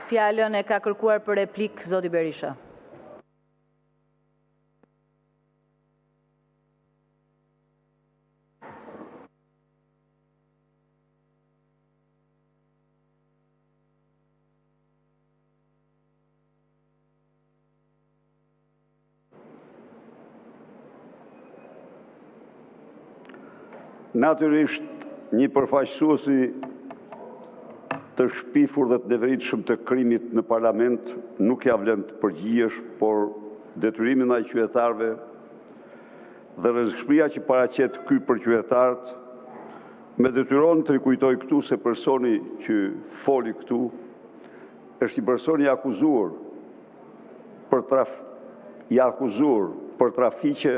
Fjalën e ka kërkuar për replik zoti Berisha. Natyrisht, një përfaqësuesi të shpifur dhe të neveritshëm të krimit në parlament nuk ja vlen të përgjigjesh, por detyrimin ndaj qytetarëve dhe rrezikshmëria që paraqet ky për qytetarët me detyron të rikujtoj këtu se personi që foli këtu është një person i akuzuar për trafiqe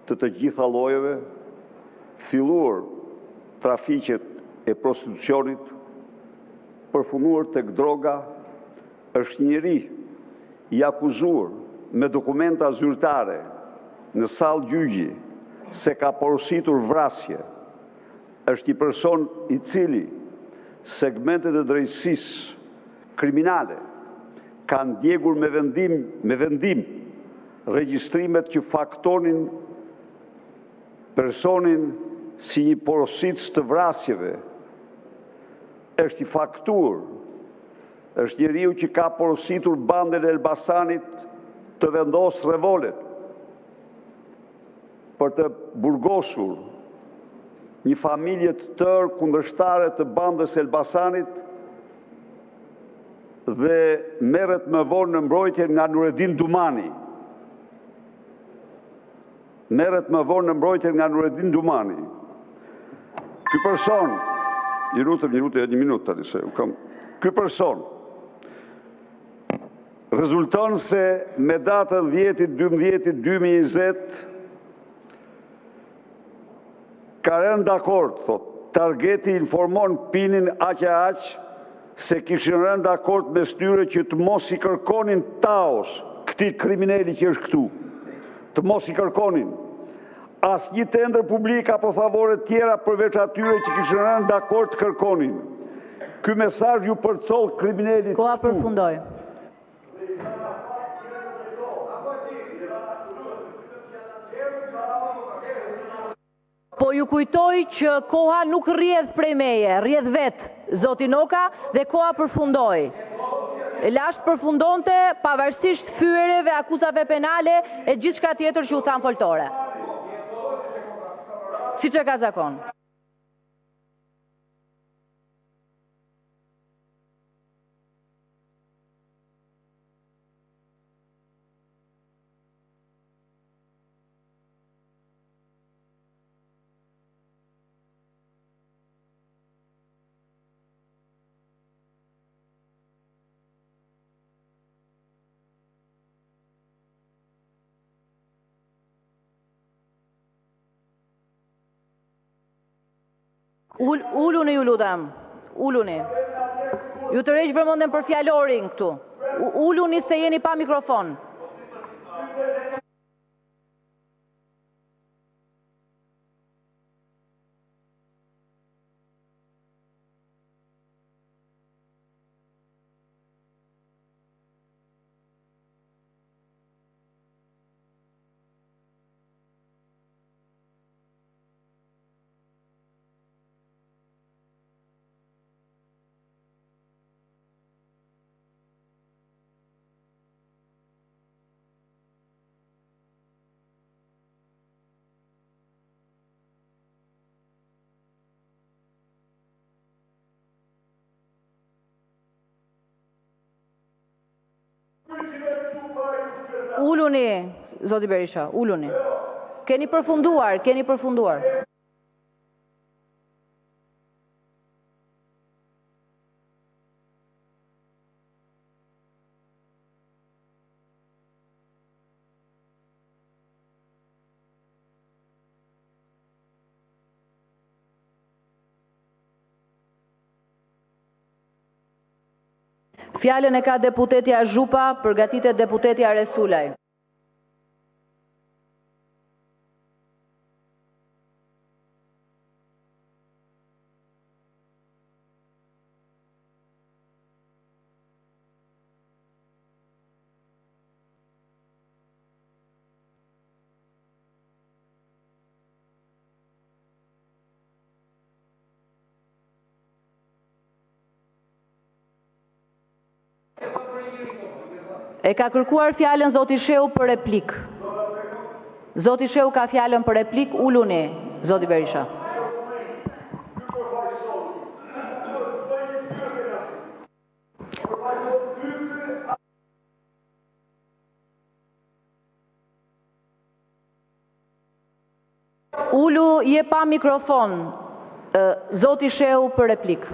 të gjitha llojeve, filluar trafiqet e prostitucionit, përfunduar tek droga, është njeri i akuzuar me dokumenta zyrtare në sallë gjyqi se ka porositur vrasje, është një person i cili segmentet e drejtësisë kriminale kanë ndjekur me vendim regjistrimet që faktonin personin si një porositës të vrasjeve, është i faktuar, është njeriu që ka porositur bandën e Elbasanit të vendosë revolet për të burgosur një familje të tërë kundërshtare të bandës e Elbasanit dhe merret më vonë në mbrojtje nga Nureddin Dumani. Ky person, një minutë tani se ky person rezulton se me datën 10/12/2020 ka rënë dakord, thot, Targeti informon Pinin aq se kishin rënë dakord me tyre që të mos i kërkonin taos këtij kriminali që është këtu. Të mos i kërkonin as një tender publik apo favore tjera përveç atyre që kishin rënë dakord të kërkonin. Ky mesazh ju përcoll kriminalit. Koha përfundoi. Po ju kujtoj që koha nuk rrjedh prej meje, rrjedh vetë zoti Noka dhe koha përfundoi. Lashtë përfundonte pavarësisht fyerjeve, akuzave penale e gjithçka tjetër që u than foltore. Siç e ka zakon. Uluni ju lutem, uluni. Ju të rreq vërmendjen për fjalorin këtu. Uluni se jeni pa mikrofon. Uluni, zoti Berisha, uluni. Keni përfunduar. Fjalën e ka deputetja Zhupa, përgatitet deputetja Resulaj. E ka kërkuar fjalën zoti Sheu për replik. Zoti Sheu ka fjalën për replik, uluni, zoti Berisha. Ulu, je pa mikrofon, zoti Sheu për replik.